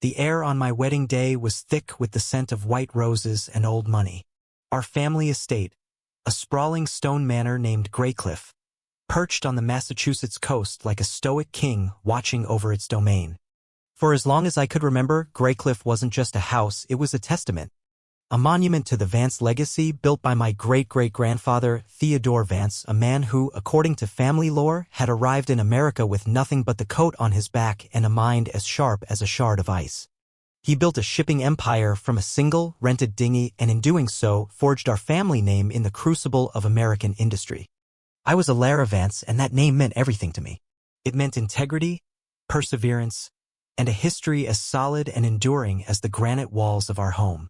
The air on my wedding day was thick with the scent of white roses and old money. Our family estate, a sprawling stone manor named Greycliff, perched on the Massachusetts coast like a stoic king watching over its domain. For as long as I could remember, Greycliff wasn't just a house, it was a testament. A monument to the Vance legacy built by my great-great-grandfather, Theodore Vance, a man who, according to family lore, had arrived in America with nothing but the coat on his back and a mind as sharp as a shard of ice. He built a shipping empire from a single, rented dinghy and in doing so, forged our family name in the crucible of American industry. I was Alara Vance, and that name meant everything to me. It meant integrity, perseverance, and a history as solid and enduring as the granite walls of our home.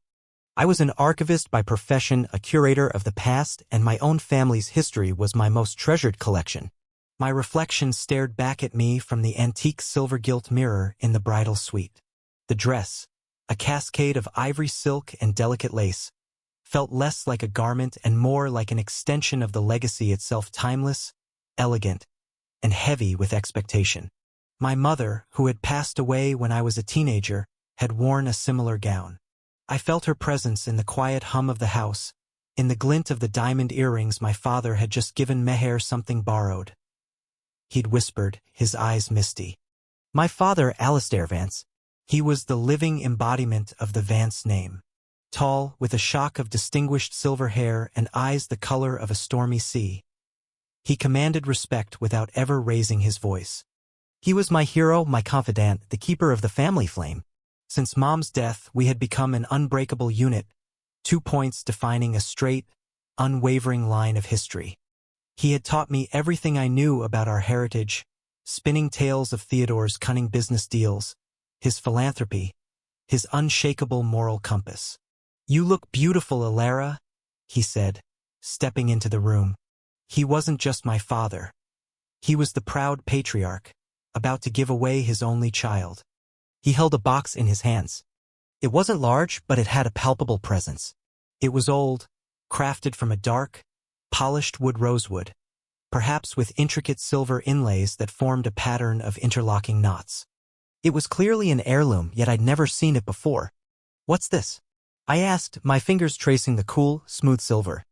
I was an archivist by profession, a curator of the past, and my own family's history was my most treasured collection. My reflection stared back at me from the antique silver-gilt mirror in the bridal suite. The dress, a cascade of ivory silk and delicate lace, felt less like a garment and more like an extension of the legacy itself, timeless, elegant, and heavy with expectation. My mother, who had passed away when I was a teenager, had worn a similar gown. I felt her presence in the quiet hum of the house, in the glint of the diamond earrings my father had just given Meher, something borrowed. He'd whispered, his eyes misty. My father, Alistair Vance. He was the living embodiment of the Vance name. Tall, with a shock of distinguished silver hair and eyes the color of a stormy sea. He commanded respect without ever raising his voice. He was my hero, my confidant, the keeper of the family flame. Since Mom's death, we had become an unbreakable unit, 2 points defining a straight, unwavering line of history. He had taught me everything I knew about our heritage, spinning tales of Theodore's cunning business deals, his philanthropy, his unshakable moral compass. You look beautiful, Alara, he said, stepping into the room. He wasn't just my father. He was the proud patriarch, about to give away his only child. He held a box in his hands. It wasn't large, but it had a palpable presence. It was old, crafted from a dark, polished wood rosewood, perhaps with intricate silver inlays that formed a pattern of interlocking knots. It was clearly an heirloom, yet I'd never seen it before. What's this? I asked, my fingers tracing the cool, smooth silver.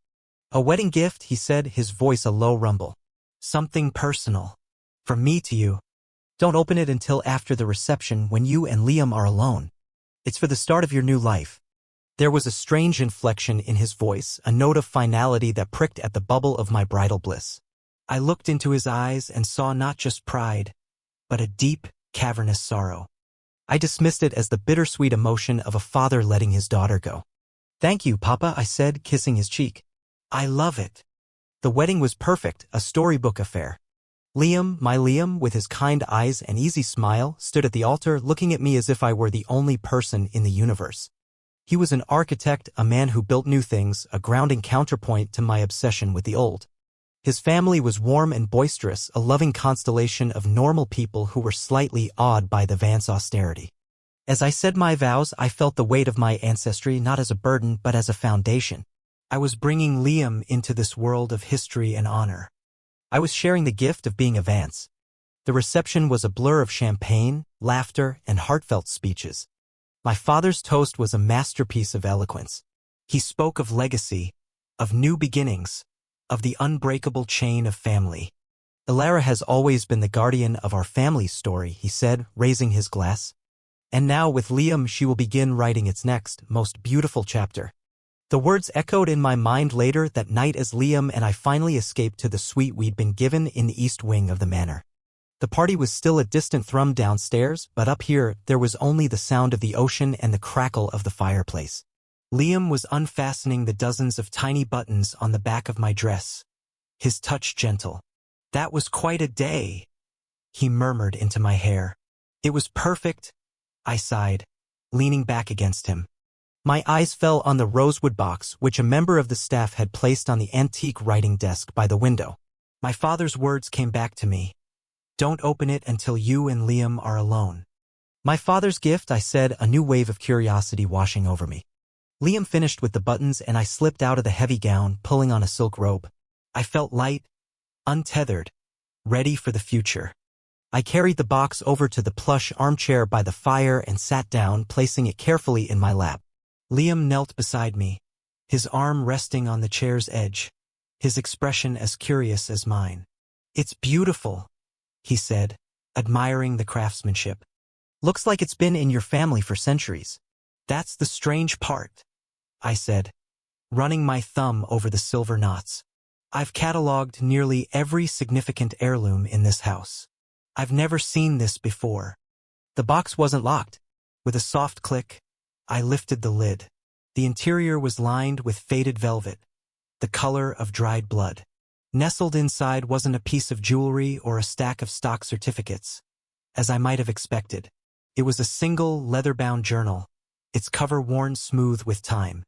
A wedding gift, he said, his voice a low rumble. Something personal. From me to you. Don't open it until after the reception when you and Liam are alone. It's for the start of your new life. There was a strange inflection in his voice, a note of finality that pricked at the bubble of my bridal bliss. I looked into his eyes and saw not just pride, but a deep, cavernous sorrow. I dismissed it as the bittersweet emotion of a father letting his daughter go. Thank you, Papa, I said, kissing his cheek. I love it. The wedding was perfect, a storybook affair. Liam, my Liam, with his kind eyes and easy smile, stood at the altar looking at me as if I were the only person in the universe. He was an architect, a man who built new things, a grounding counterpoint to my obsession with the old. His family was warm and boisterous, a loving constellation of normal people who were slightly awed by the Vance austerity. As I said my vows, I felt the weight of my ancestry not as a burden but as a foundation. I was bringing Liam into this world of history and honor. I was sharing the gift of being a Vance. The reception was a blur of champagne, laughter, and heartfelt speeches. My father's toast was a masterpiece of eloquence. He spoke of legacy, of new beginnings, of the unbreakable chain of family. Alara has always been the guardian of our family's story, he said, raising his glass. And now with Liam she will begin writing its next, most beautiful chapter. The words echoed in my mind later that night as Liam and I finally escaped to the suite we'd been given in the east wing of the manor. The party was still a distant thrum downstairs, but up here there was only the sound of the ocean and the crackle of the fireplace. Liam was unfastening the dozens of tiny buttons on the back of my dress, his touch gentle. That was quite a day, he murmured into my hair. It was perfect, I sighed, leaning back against him. My eyes fell on the rosewood box which a member of the staff had placed on the antique writing desk by the window. My father's words came back to me. Don't open it until you and Liam are alone. My father's gift, I said, a new wave of curiosity washing over me. Liam finished with the buttons and I slipped out of the heavy gown, pulling on a silk robe. I felt light, untethered, ready for the future. I carried the box over to the plush armchair by the fire and sat down, placing it carefully in my lap. Liam knelt beside me, his arm resting on the chair's edge, his expression as curious as mine. "It's beautiful," he said, admiring the craftsmanship. "Looks like it's been in your family for centuries." "That's the strange part," I said, running my thumb over the silver knots. "I've catalogued nearly every significant heirloom in this house. I've never seen this before." The box wasn't locked. With a soft click, I lifted the lid. The interior was lined with faded velvet, the color of dried blood. Nestled inside wasn't a piece of jewelry or a stack of stock certificates, as I might have expected. It was a single leather-bound journal, its cover worn smooth with time.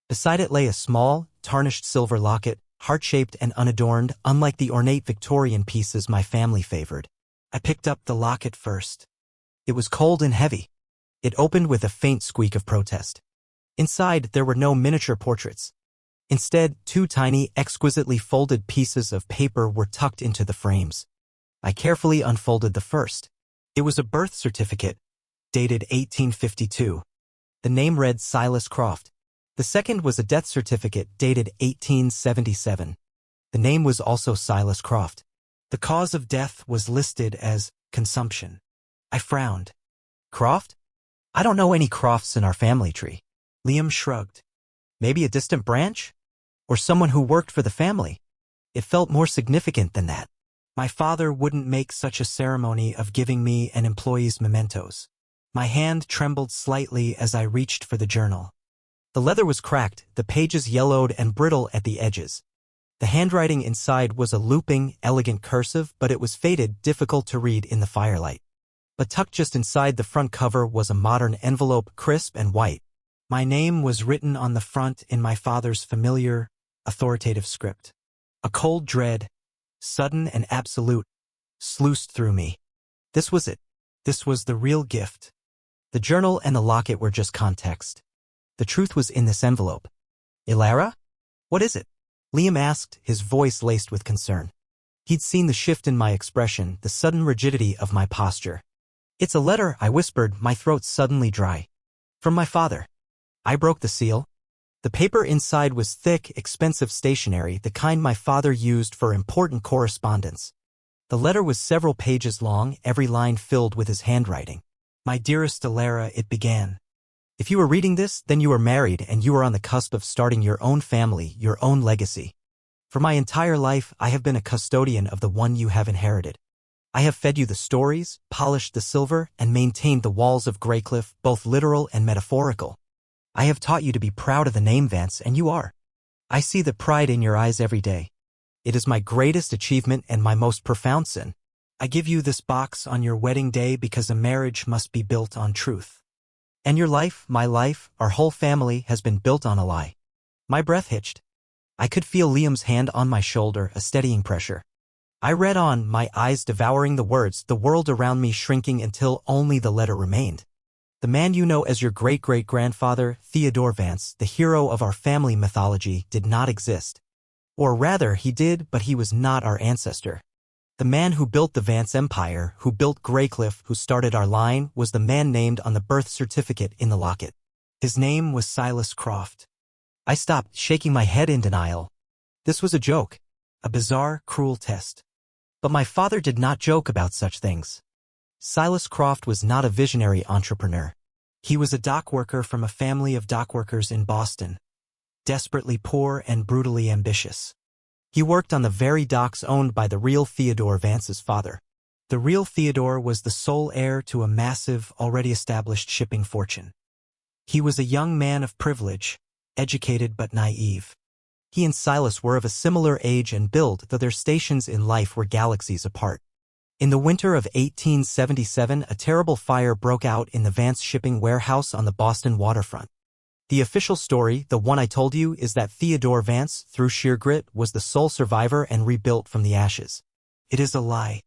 Beside it lay a small, tarnished silver locket, heart-shaped and unadorned, unlike the ornate Victorian pieces my family favored. I picked up the locket first. It was cold and heavy. It opened with a faint squeak of protest. Inside, there were no miniature portraits. Instead, two tiny, exquisitely folded pieces of paper were tucked into the frames. I carefully unfolded the first. It was a birth certificate, dated 1852. The name read Silas Croft. The second was a death certificate, dated 1877. The name was also Silas Croft. The cause of death was listed as consumption. I frowned. "Croft? I don't know any Crofts in our family tree." Liam shrugged. "Maybe a distant branch? Or someone who worked for the family?" It felt more significant than that. My father wouldn't make such a ceremony of giving me an employee's mementos. My hand trembled slightly as I reached for the journal. The leather was cracked, the pages yellowed and brittle at the edges. The handwriting inside was a looping, elegant cursive, but it was faded, difficult to read in the firelight. But tucked just inside the front cover was a modern envelope, crisp and white. My name was written on the front in my father's familiar, authoritative script. A cold dread, sudden and absolute, sluiced through me. This was it. This was the real gift. The journal and the locket were just context. The truth was in this envelope. "Ilara? What is it?" Liam asked, his voice laced with concern. He'd seen the shift in my expression, the sudden rigidity of my posture. "It's a letter," I whispered, my throat suddenly dry. "From my father." I broke the seal. The paper inside was thick, expensive stationery, the kind my father used for important correspondence. The letter was several pages long, every line filled with his handwriting. "My dearest Ilara," it began. "If you are reading this, then you are married and you are on the cusp of starting your own family, your own legacy. For my entire life, I have been a custodian of the one you have inherited. I have fed you the stories, polished the silver, and maintained the walls of Greycliff, both literal and metaphorical. I have taught you to be proud of the name Vance, and you are. I see the pride in your eyes every day. It is my greatest achievement and my most profound sin. I give you this box on your wedding day because a marriage must be built on truth. And your life, my life, our whole family has been built on a lie." My breath hitched. I could feel Liam's hand on my shoulder, a steadying pressure. I read on, my eyes devouring the words, the world around me shrinking until only the letter remained. "The man you know as your great-great-grandfather, Theodore Vance, the hero of our family mythology, did not exist. Or rather, he did, but he was not our ancestor. The man who built the Vance Empire, who built Greycliff, who started our line, was the man named on the birth certificate in the locket. His name was Silas Croft." I stopped, shaking my head in denial. This was a joke, a bizarre, cruel test. But my father did not joke about such things. Silas Croft was not a visionary entrepreneur. He was a dock worker from a family of dockworkers in Boston, desperately poor and brutally ambitious. He worked on the very docks owned by the real Theodore Vance's father. The real Theodore was the sole heir to a massive, already established shipping fortune. He was a young man of privilege, educated but naive. He and Silas were of a similar age and build, though their stations in life were galaxies apart. In the winter of 1877, a terrible fire broke out in the Vance shipping warehouse on the Boston waterfront. The official story, the one I told you, is that Theodore Vance, through sheer grit, was the sole survivor and rebuilt from the ashes. It is a lie.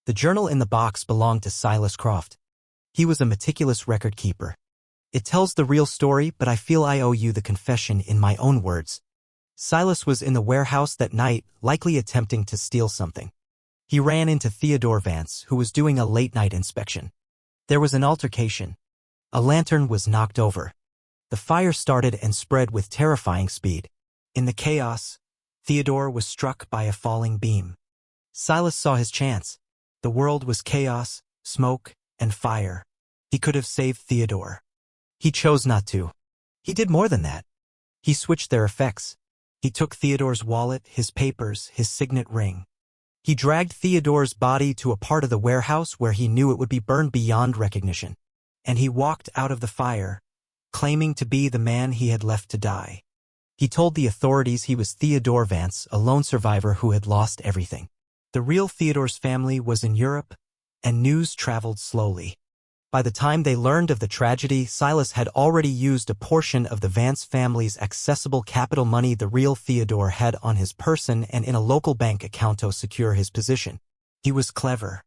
The journal in the box belonged to Silas Croft. He was a meticulous record keeper. It tells the real story, but I feel I owe you the confession in my own words. Silas was in the warehouse that night, likely attempting to steal something. He ran into Theodore Vance, who was doing a late-night inspection. There was an altercation. A lantern was knocked over. The fire started and spread with terrifying speed. In the chaos, Theodore was struck by a falling beam. Silas saw his chance. The world was chaos, smoke, and fire. He could have saved Theodore. He chose not to. He did more than that. He switched their effects. He took Theodore's wallet, his papers, his signet ring. He dragged Theodore's body to a part of the warehouse where he knew it would be burned beyond recognition. And he walked out of the fire, claiming to be the man he had left to die. He told the authorities he was Theodore Vance, a lone survivor who had lost everything. The real Theodore's family was in Europe, and news traveled slowly. By the time they learned of the tragedy, Silas had already used a portion of the Vance family's accessible capital money the real Theodore had on his person and in a local bank account to secure his position. He was clever.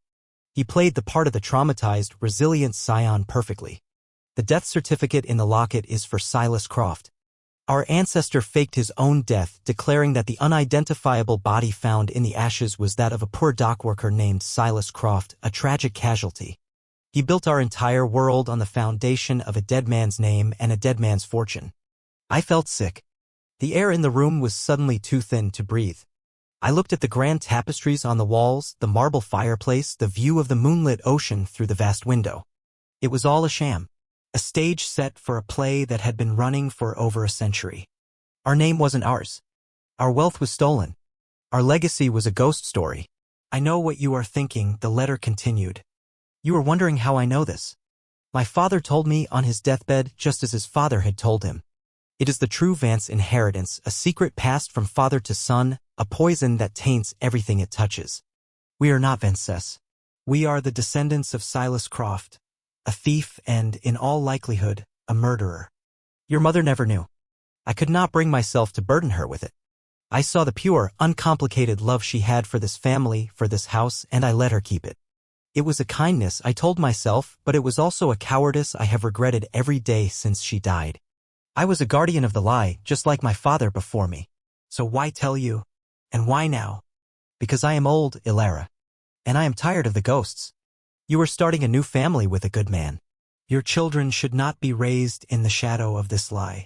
He played the part of the traumatized, resilient scion perfectly. The death certificate in the locket is for Silas Croft. Our ancestor faked his own death, declaring that the unidentifiable body found in the ashes was that of a poor dockworker named Silas Croft, a tragic casualty. He built our entire world on the foundation of a dead man's name and a dead man's fortune. I felt sick. The air in the room was suddenly too thin to breathe. I looked at the grand tapestries on the walls, the marble fireplace, the view of the moonlit ocean through the vast window. It was all a sham. A stage set for a play that had been running for over a century. Our name wasn't ours. Our wealth was stolen. Our legacy was a ghost story. I know what you are thinking, the letter continued. You are wondering how I know this. My father told me on his deathbed, just as his father had told him. It is the true Vance inheritance, a secret passed from father to son, a poison that taints everything it touches. We are not Vances. We are the descendants of Silas Croft. A thief and, in all likelihood, a murderer. Your mother never knew. I could not bring myself to burden her with it. I saw the pure, uncomplicated love she had for this family, for this house, and I let her keep it. It was a kindness, I told myself, but it was also a cowardice I have regretted every day since she died. I was a guardian of the lie, just like my father before me. So why tell you? And why now? Because I am old, Ilara. And I am tired of the ghosts. You are starting a new family with a good man. Your children should not be raised in the shadow of this lie.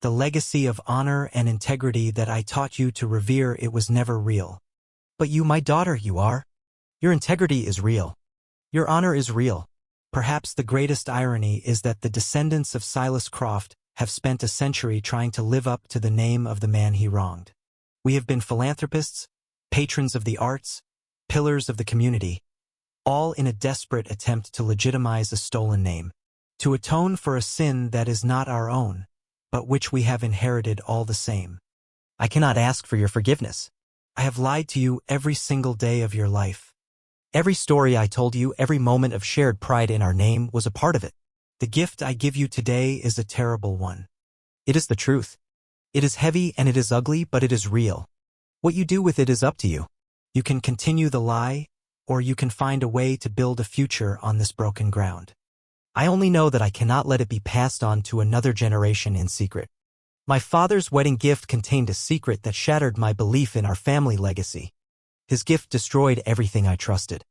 The legacy of honor and integrity that I taught you to revere, it was never real. But you, my daughter, you are. Your integrity is real. Your honor is real. Perhaps the greatest irony is that the descendants of Silas Croft have spent a century trying to live up to the name of the man he wronged. We have been philanthropists, patrons of the arts, pillars of the community, all in a desperate attempt to legitimize a stolen name, to atone for a sin that is not our own, but which we have inherited all the same. I cannot ask for your forgiveness. I have lied to you every single day of your life. Every story I told you, every moment of shared pride in our name was a part of it. The gift I give you today is a terrible one. It is the truth. It is heavy and it is ugly, but it is real. What you do with it is up to you. You can continue the lie, or you can find a way to build a future on this broken ground. I only know that I cannot let it be passed on to another generation in secret. My father's wedding gift contained a secret that shattered my belief in our family legacy. His gift destroyed everything I trusted.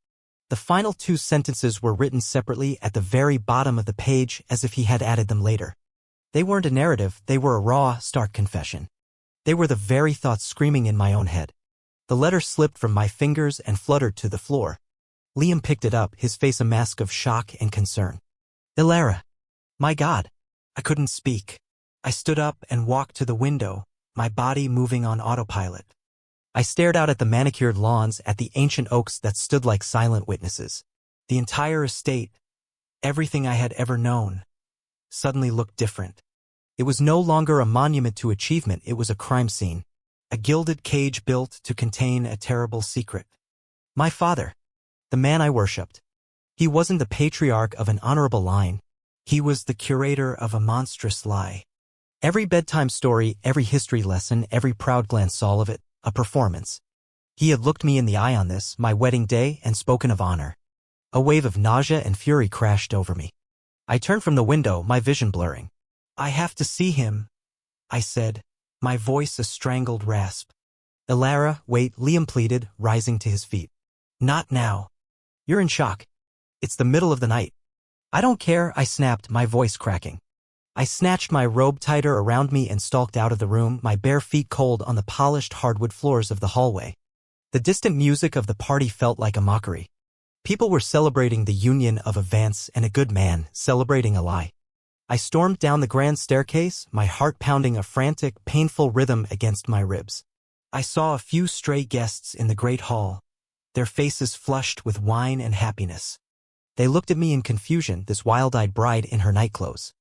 The final two sentences were written separately at the very bottom of the page as if he had added them later. They weren't a narrative, they were a raw, stark confession. They were the very thoughts screaming in my own head. The letter slipped from my fingers and fluttered to the floor. Liam picked it up, his face a mask of shock and concern. Ilara. My God. I couldn't speak. I stood up and walked to the window, my body moving on autopilot. I stared out at the manicured lawns, at the ancient oaks that stood like silent witnesses. The entire estate, everything I had ever known, suddenly looked different. It was no longer a monument to achievement, it was a crime scene. A gilded cage built to contain a terrible secret. My father, the man I worshipped. He wasn't the patriarch of an honorable line. He was the curator of a monstrous lie. Every bedtime story, every history lesson, every proud glance, all of it, a performance. He had looked me in the eye on this, my wedding day, and spoken of honor. A wave of nausea and fury crashed over me. I turned from the window, my vision blurring. I have to see him, I said, my voice a strangled rasp. Ilara, wait, Liam pleaded, rising to his feet. Not now. You're in shock. It's the middle of the night. I don't care, I snapped, my voice cracking. I snatched my robe tighter around me and stalked out of the room, my bare feet cold on the polished hardwood floors of the hallway. The distant music of the party felt like a mockery. People were celebrating the union of a Vance and a good man, celebrating a lie. I stormed down the grand staircase, my heart pounding a frantic, painful rhythm against my ribs. I saw a few stray guests in the great hall, their faces flushed with wine and happiness. They looked at me in confusion, this wild-eyed bride in her nightclothes.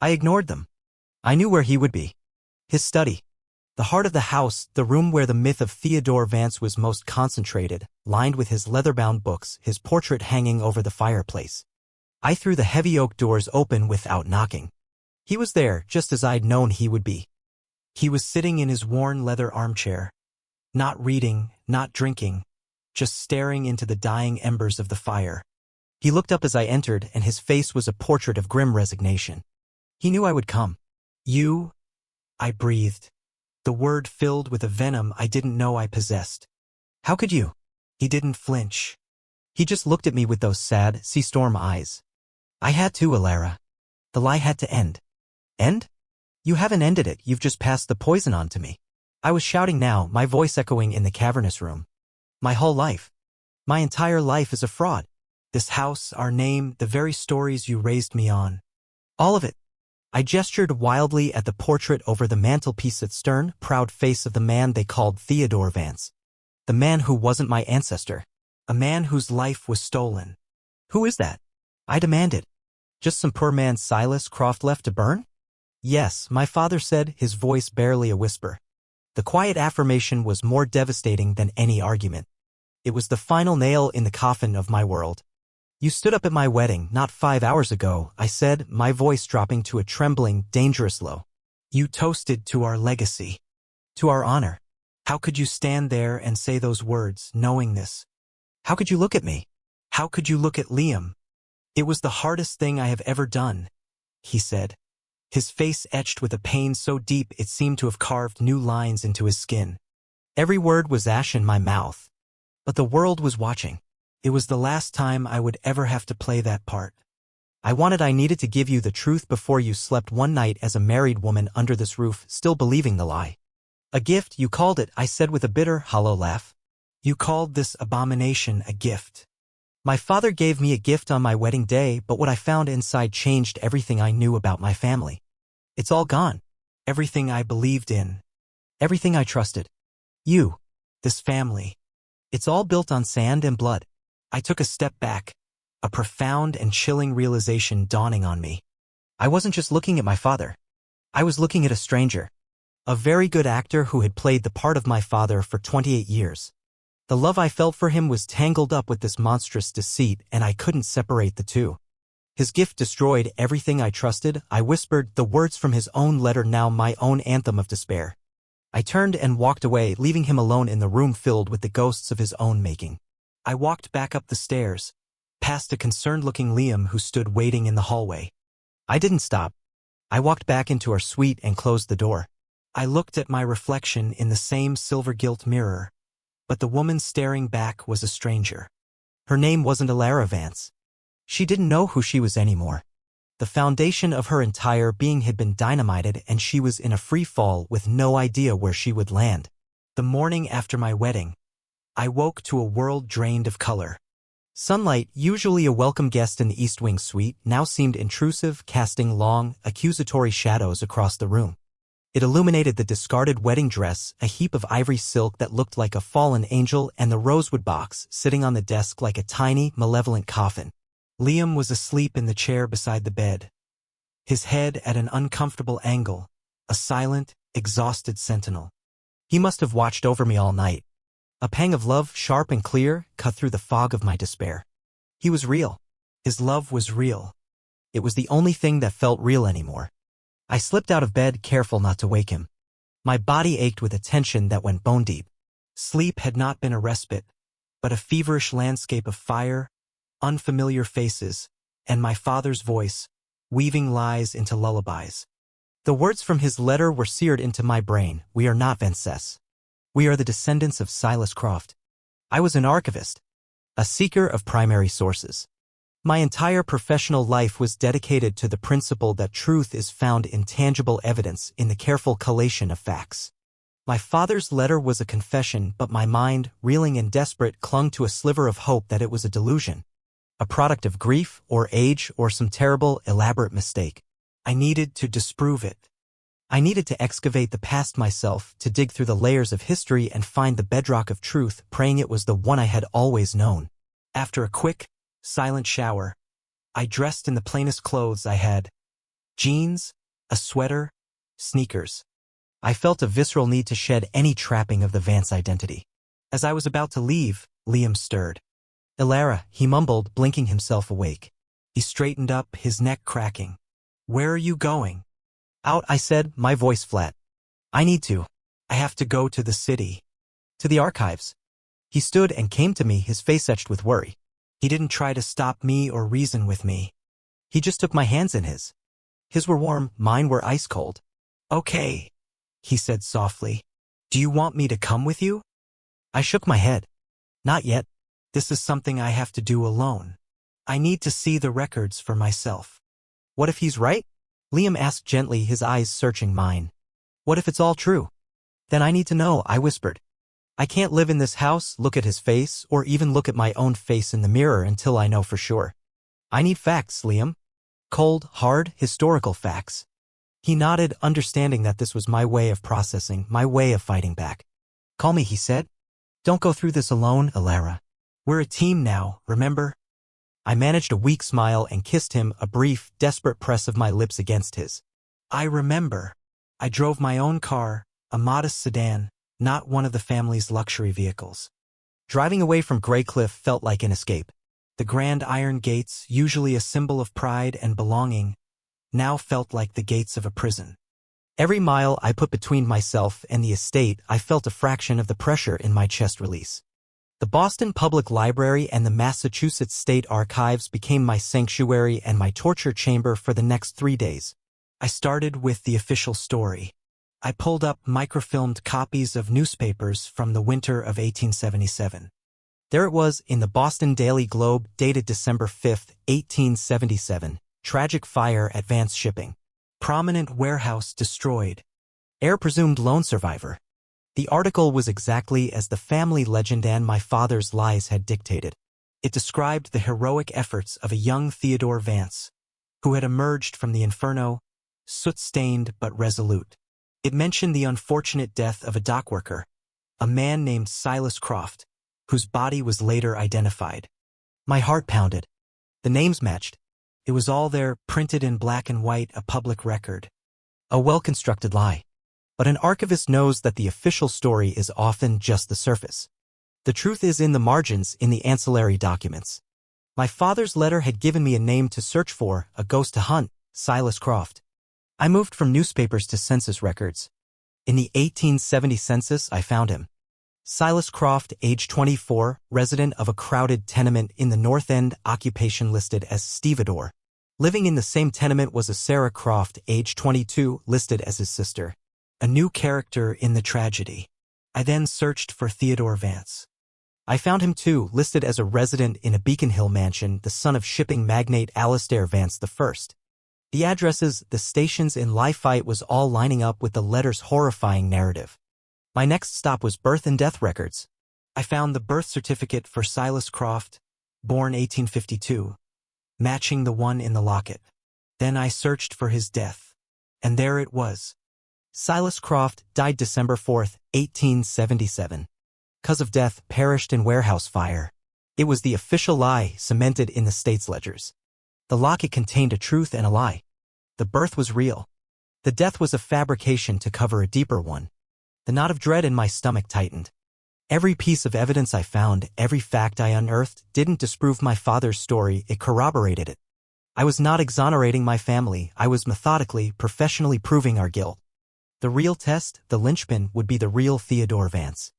I ignored them. I knew where he would be. His study. The heart of the house, the room where the myth of Theodore Vance was most concentrated, lined with his leather-bound books, his portrait hanging over the fireplace. I threw the heavy oak doors open without knocking. He was there, just as I'd known he would be. He was sitting in his worn leather armchair. Not reading, not drinking, just staring into the dying embers of the fire. He looked up as I entered, and his face was a portrait of grim resignation. He knew I would come. You? I breathed. The word filled with a venom I didn't know I possessed. How could you? He didn't flinch. He just looked at me with those sad, sea-storm eyes. I had to, Alara. The lie had to end. End? You haven't ended it, you've just passed the poison on to me. I was shouting now, my voice echoing in the cavernous room. My whole life. My entire life is a fraud. This house, our name, the very stories you raised me on. All of it. I gestured wildly at the portrait over the mantelpiece, at stern, proud face of the man they called Theodore Vance. The man who wasn't my ancestor. A man whose life was stolen. Who is that? I demanded. Just some poor man Silas Croft left to burn? Yes, my father said, his voice barely a whisper. The quiet affirmation was more devastating than any argument. It was the final nail in the coffin of my world. You stood up at my wedding not 5 hours ago, I said, my voice dropping to a trembling, dangerous low. You toasted to our legacy. To our honor. How could you stand there and say those words, knowing this? How could you look at me? How could you look at Liam? It was the hardest thing I have ever done, he said. His face etched with a pain so deep it seemed to have carved new lines into his skin. Every word was ash in my mouth. But the world was watching. It was the last time I would ever have to play that part. I needed to give you the truth before you slept one night as a married woman under this roof, still believing the lie. A gift, you called it, I said with a bitter, hollow laugh. You called this abomination a gift. My father gave me a gift on my wedding day, but what I found inside changed everything I knew about my family. It's all gone. Everything I believed in. Everything I trusted. You. This family. It's all built on sand and blood. I took a step back, a profound and chilling realization dawning on me. I wasn't just looking at my father. I was looking at a stranger. A very good actor who had played the part of my father for 28 years. The love I felt for him was tangled up with this monstrous deceit, and I couldn't separate the two. His gift destroyed everything I trusted, I whispered, the words from his own letter, now my own anthem of despair. I turned and walked away, leaving him alone in the room filled with the ghosts of his own making. I walked back up the stairs, past a concerned-looking Liam who stood waiting in the hallway. I didn't stop. I walked back into our suite and closed the door. I looked at my reflection in the same silver-gilt mirror, but the woman staring back was a stranger. Her name wasn't Alara Vance. She didn't know who she was anymore. The foundation of her entire being had been dynamited, and she was in a free fall with no idea where she would land. The morning after my wedding, I woke to a world drained of color. Sunlight, usually a welcome guest in the East Wing suite, now seemed intrusive, casting long, accusatory shadows across the room. It illuminated the discarded wedding dress, a heap of ivory silk that looked like a fallen angel, and the rosewood box sitting on the desk like a tiny, malevolent coffin. Liam was asleep in the chair beside the bed, his head at an uncomfortable angle, a silent, exhausted sentinel. He must have watched over me all night. A pang of love, sharp and clear, cut through the fog of my despair. He was real. His love was real. It was the only thing that felt real anymore. I slipped out of bed, careful not to wake him. My body ached with a tension that went bone deep. Sleep had not been a respite, but a feverish landscape of fire, unfamiliar faces, and my father's voice, weaving lies into lullabies. The words from his letter were seared into my brain. We are not Vences. We are the descendants of Silas Croft. I was an archivist. a seeker of primary sources. My entire professional life was dedicated to the principle that truth is found in tangible evidence in the careful collation of facts. My father's letter was a confession, but my mind, reeling and desperate, clung to a sliver of hope that it was a delusion, a product of grief or age or some terrible, elaborate mistake. I needed to disprove it. I needed to excavate the past myself, to dig through the layers of history and find the bedrock of truth, praying it was the one I had always known. After a quick, silent shower, I dressed in the plainest clothes I had: jeans, a sweater, sneakers. I felt a visceral need to shed any trapping of the Vance identity. As I was about to leave, Liam stirred. "Elara," he mumbled, blinking himself awake. He straightened up, his neck cracking. "Where are you going?" "Out," I said, my voice flat. "I need to. I have to go to the city. To the archives." He stood and came to me, his face etched with worry. He didn't try to stop me or reason with me. He just took my hands in his. His were warm, mine were ice cold. "Okay," he said softly. "Do you want me to come with you?" I shook my head. "Not yet. This is something I have to do alone. I need to see the records for myself." "What if he's right?" Liam asked gently, his eyes searching mine. "What if it's all true?" "Then I need to know," I whispered. "I can't live in this house, look at his face, or even look at my own face in the mirror until I know for sure. I need facts, Liam. Cold, hard, historical facts." He nodded, understanding that this was my way of processing, my way of fighting back. "Call me," he said. "Don't go through this alone, Elara. We're a team now, remember?" I managed a weak smile and kissed him, a brief, desperate press of my lips against his. "I remember. I drove my own car, a modest sedan, not one of the family's luxury vehicles." Driving away from Greycliff felt like an escape. The grand iron gates, usually a symbol of pride and belonging, now felt like the gates of a prison. Every mile I put between myself and the estate, I felt a fraction of the pressure in my chest release. The Boston Public Library and the Massachusetts State Archives became my sanctuary and my torture chamber for the next 3 days. I started with the official story. I pulled up microfilmed copies of newspapers from the winter of 1877. There it was in the Boston Daily Globe, dated December 5, 1877. Tragic fire at Vance Shipping. Prominent warehouse destroyed. Heir presumed lone survivor. The article was exactly as the family legend and my father's lies had dictated. It described the heroic efforts of a young Theodore Vance, who had emerged from the inferno, soot-stained but resolute. It mentioned the unfortunate death of a dockworker, a man named Silas Croft, whose body was later identified. My heart pounded. The names matched. It was all there, printed in black and white, a public record. A well-constructed lie. But an archivist knows that the official story is often just the surface. The truth is in the margins, in the ancillary documents. My father's letter had given me a name to search for, a ghost to hunt: Silas Croft. I moved from newspapers to census records. In the 1870 census, I found him. Silas Croft, age 24, resident of a crowded tenement in the North End, occupation listed as stevedore. Living in the same tenement was a Sarah Croft, age 22, listed as his sister. A new character in the tragedy. I then searched for Theodore Vance. I found him too, listed as a resident in a Beacon Hill mansion, the son of shipping magnate Alastair Vance I. The addresses, the stations in Lafayette was all lining up with the letter's horrifying narrative. My next stop was birth and death records. I found the birth certificate for Silas Croft, born 1852, matching the one in the locket. Then I searched for his death, and there it was. Silas Croft died December 4, 1877. Cause of death: perished in warehouse fire. It was the official lie cemented in the state's ledgers. The locket contained a truth and a lie. The birth was real. The death was a fabrication to cover a deeper one. The knot of dread in my stomach tightened. Every piece of evidence I found, every fact I unearthed, didn't disprove my father's story, it corroborated it. I was not exonerating my family, I was methodically, professionally proving our guilt. The real test, the linchpin, would be the real Theodore Vance.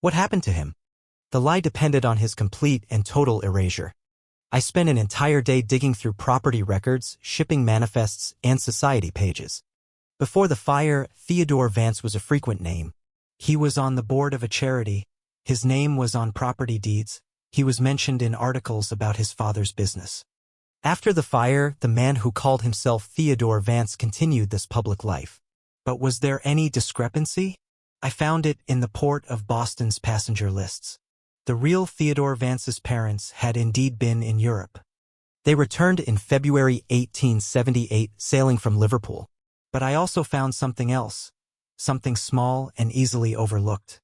What happened to him? The lie depended on his complete and total erasure. I spent an entire day digging through property records, shipping manifests, and society pages. Before the fire, Theodore Vance was a frequent name. He was on the board of a charity. His name was on property deeds. He was mentioned in articles about his father's business. After the fire, the man who called himself Theodore Vance continued this public life. But was there any discrepancy? I found it in the Port of Boston's passenger lists. The real Theodore Vance's parents had indeed been in Europe. They returned in February 1878, sailing from Liverpool. But I also found something else, something small and easily overlooked.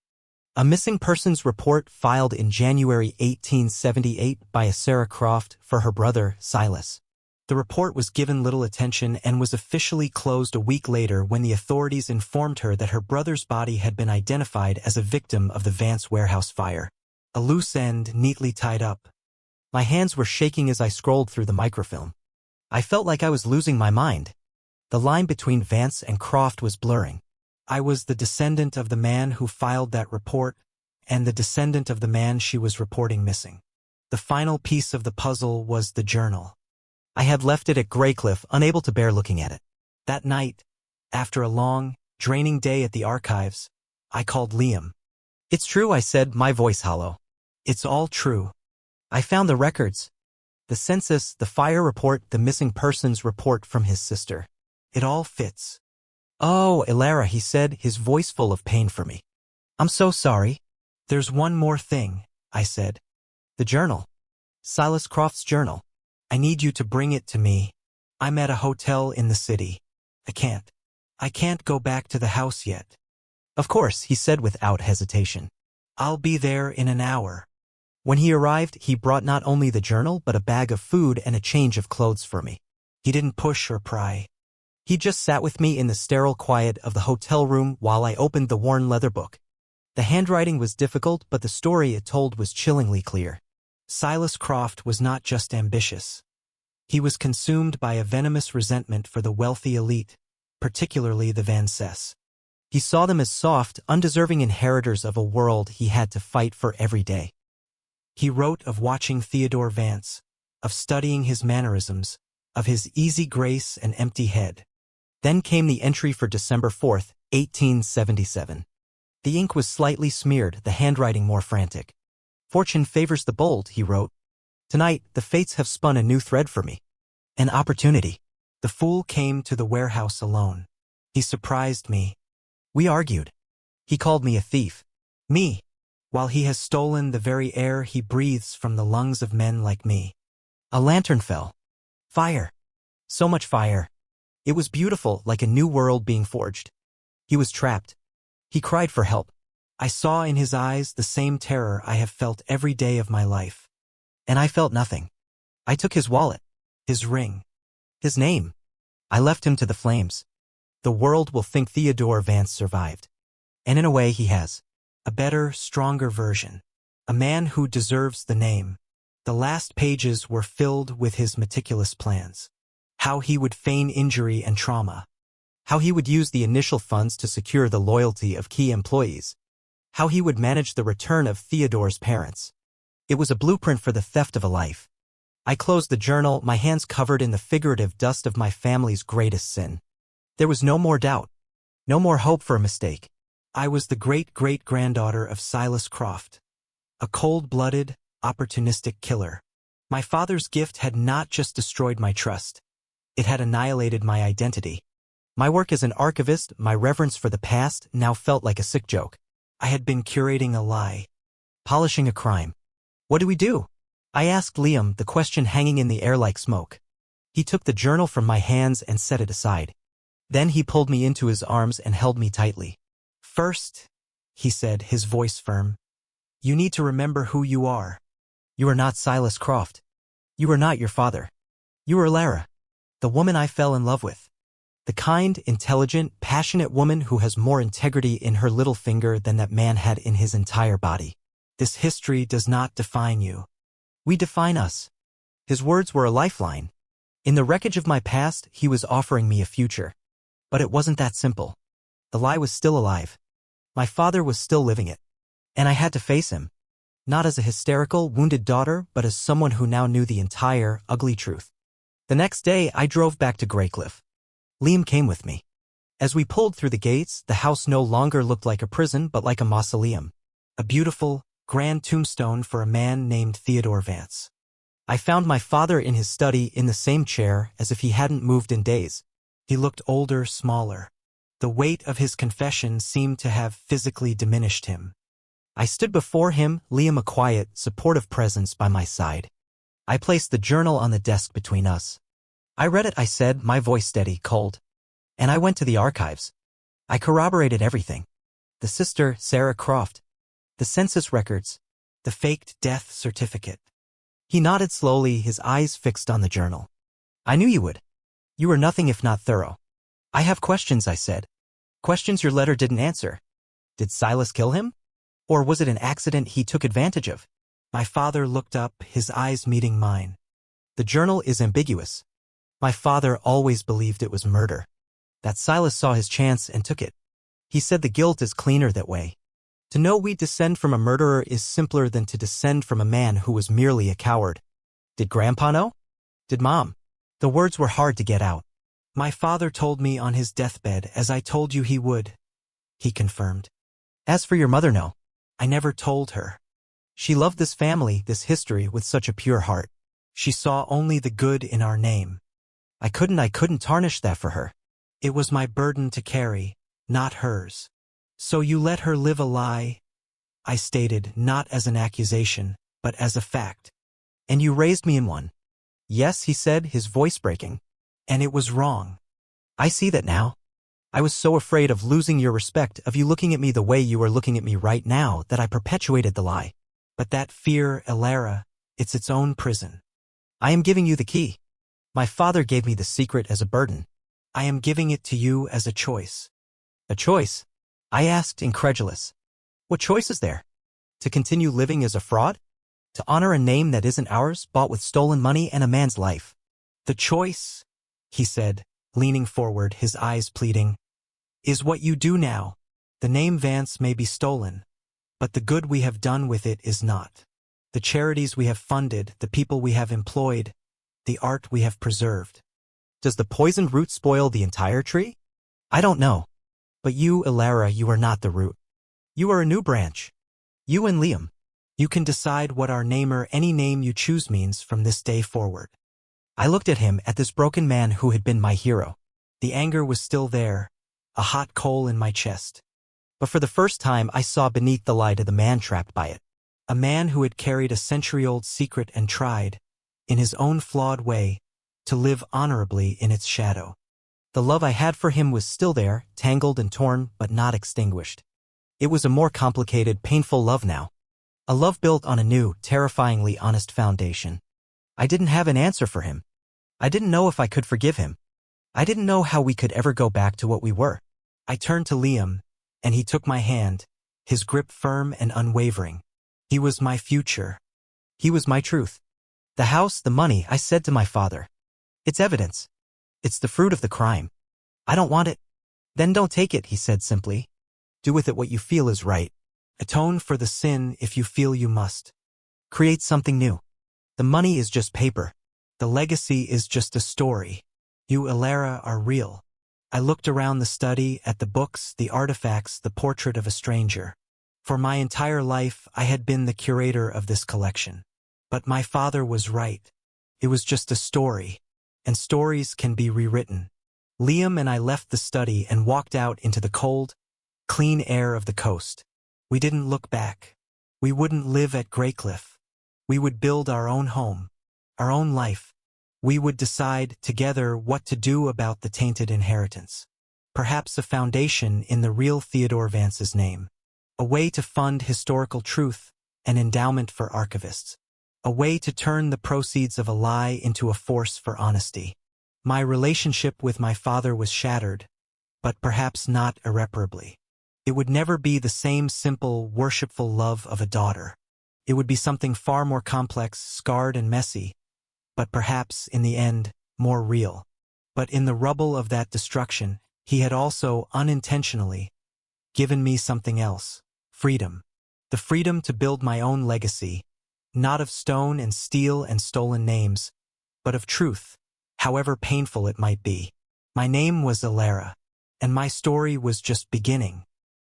A missing persons report filed in January 1878 by a Sarah Croft for her brother, Silas. The report was given little attention and was officially closed a week later when the authorities informed her that her brother's body had been identified as a victim of the Vance warehouse fire. A loose end neatly tied up. My hands were shaking as I scrolled through the microfilm. I felt like I was losing my mind. The line between Vance and Croft was blurring. I was the descendant of the man who filed that report, and the descendant of the man she was reporting missing. The final piece of the puzzle was the journal. I had left it at Graycliff, unable to bear looking at it. That night, after a long, draining day at the archives, I called Liam. "It's true," I said, my voice hollow. "It's all true. I found the records. The census, the fire report, the missing persons report from his sister. It all fits." "Oh, Elara," he said, his voice full of pain for me. "I'm so sorry." "There's one more thing," I said. "The journal. Silas Croft's journal. I need you to bring it to me. I'm at a hotel in the city. I can't go back to the house yet." "Of course," he said without hesitation. "I'll be there in an hour." When he arrived, he brought not only the journal but a bag of food and a change of clothes for me. He didn't push or pry. He just sat with me in the sterile quiet of the hotel room while I opened the worn leather book. The handwriting was difficult, but the story it told was chillingly clear. Silas Croft was not just ambitious. He was consumed by a venomous resentment for the wealthy elite, particularly the Vances. He saw them as soft, undeserving inheritors of a world he had to fight for every day. He wrote of watching Theodore Vance, of studying his mannerisms, of his easy grace and empty head. Then came the entry for December 4th, 1877. The ink was slightly smeared, the handwriting more frantic. "Fortune favors the bold," he wrote. "Tonight, the fates have spun a new thread for me. An opportunity." The fool came to the warehouse alone. He surprised me. We argued. He called me a thief. Me, while he has stolen the very air he breathes from the lungs of men like me. A lantern fell. Fire. So much fire. It was beautiful, like a new world being forged. He was trapped. He cried for help. I saw in his eyes the same terror I have felt every day of my life. And I felt nothing. I took his wallet, his ring, his name. I left him to the flames. The world will think Theodore Vance survived. And in a way he has. A better, stronger version. A man who deserves the name. The last pages were filled with his meticulous plans. How he would feign injury and trauma. How he would use the initial funds to secure the loyalty of key employees. How he would manage the return of Theodore's parents. It was a blueprint for the theft of a life. I closed the journal, my hands covered in the figurative dust of my family's greatest sin. There was no more doubt. No more hope for a mistake. I was the great-great-granddaughter of Silas Croft. A cold-blooded, opportunistic killer. My father's gift had not just destroyed my trust. It had annihilated my identity. My work as an archivist, my reverence for the past, now felt like a sick joke. I had been curating a lie. Polishing a crime. What do we do? I asked Liam, the question hanging in the air like smoke. He took the journal from my hands and set it aside. Then he pulled me into his arms and held me tightly. "First," he said, his voice firm, "you need to remember who you are. You are not Silas Croft. You are not your father. You are Lara, the woman I fell in love with. The kind, intelligent, passionate woman who has more integrity in her little finger than that man had in his entire body. This history does not define you. We define us." His words were a lifeline. In the wreckage of my past, he was offering me a future. But it wasn't that simple. The lie was still alive. My father was still living it. And I had to face him. Not as a hysterical, wounded daughter, but as someone who now knew the entire, ugly truth. The next day, I drove back to Graycliff. Liam came with me. As we pulled through the gates, the house no longer looked like a prison but like a mausoleum. A beautiful, grand tombstone for a man named Theodore Vance. I found my father in his study in the same chair as if he hadn't moved in days. He looked older, smaller. The weight of his confession seemed to have physically diminished him. I stood before him, Liam, a quiet, supportive presence by my side. I placed the journal on the desk between us. I read it, I said, my voice steady, cold. And I went to the archives. I corroborated everything. The sister, Sarah Croft. The census records. The faked death certificate. He nodded slowly, his eyes fixed on the journal. I knew you would. You were nothing if not thorough. I have questions, I said. Questions your letter didn't answer. Did Silas kill him? Or was it an accident he took advantage of? My father looked up, his eyes meeting mine. The journal is ambiguous. My father always believed it was murder. That Silas saw his chance and took it. He said the guilt is cleaner that way. To know we descend from a murderer is simpler than to descend from a man who was merely a coward. Did Grandpa know? Did Mom? The words were hard to get out. My father told me on his deathbed, as I told you he would. He confirmed. As for your mother, no. I never told her. She loved this family, this history, with such a pure heart. She saw only the good in our name. I couldn't tarnish that for her. It was my burden to carry, not hers. So you let her live a lie? I stated, not as an accusation, but as a fact. And you raised me in one. Yes, he said, his voice breaking. And it was wrong. I see that now. I was so afraid of losing your respect, of you looking at me the way you are looking at me right now, that I perpetuated the lie. But that fear, Elara, it's its own prison. I am giving you the key. My father gave me the secret as a burden. I am giving it to you as a choice. A choice? I asked, incredulous. What choice is there? To continue living as a fraud? To honor a name that isn't ours, bought with stolen money and a man's life? The choice, he said, leaning forward, his eyes pleading, is what you do now. The name Vance may be stolen, but the good we have done with it is not. The charities we have funded, the people we have employed, the art we have preserved. Does the poisoned root spoil the entire tree? I don't know. But you, Elara, you are not the root. You are a new branch. You and Liam. You can decide what our name or any name you choose means from this day forward. I looked at him, at this broken man who had been my hero. The anger was still there, a hot coal in my chest. But for the first time I saw beneath the light of the man trapped by it. A man who had carried a century-old secret and tried, in his own flawed way, to live honorably in its shadow. The love I had for him was still there, tangled and torn, but not extinguished. It was a more complicated, painful love now. A love built on a new, terrifyingly honest foundation. I didn't have an answer for him. I didn't know if I could forgive him. I didn't know how we could ever go back to what we were. I turned to Liam, and he took my hand, his grip firm and unwavering. He was my future. He was my truth. The house, the money, I said to my father. It's evidence. It's the fruit of the crime. I don't want it. Then don't take it, he said simply. Do with it what you feel is right. Atone for the sin if you feel you must. Create something new. The money is just paper. The legacy is just a story. You, Elara, are real. I looked around the study, at the books, the artifacts, the portrait of a stranger. For my entire life, I had been the curator of this collection. But my father was right. It was just a story. And stories can be rewritten. Liam and I left the study and walked out into the cold, clean air of the coast. We didn't look back. We wouldn't live at Greycliff. We would build our own home, our own life. We would decide together what to do about the tainted inheritance. Perhaps a foundation in the real Theodore Vance's name. A way to fund historical truth, an endowment for archivists. A way to turn the proceeds of a lie into a force for honesty. My relationship with my father was shattered, but perhaps not irreparably. It would never be the same simple, worshipful love of a daughter. It would be something far more complex, scarred and messy, but perhaps, in the end, more real. But in the rubble of that destruction, he had also, unintentionally, given me something else. Freedom. The freedom to build my own legacy, not of stone and steel and stolen names, but of truth, however painful it might be. My name was Elara, and my story was just beginning.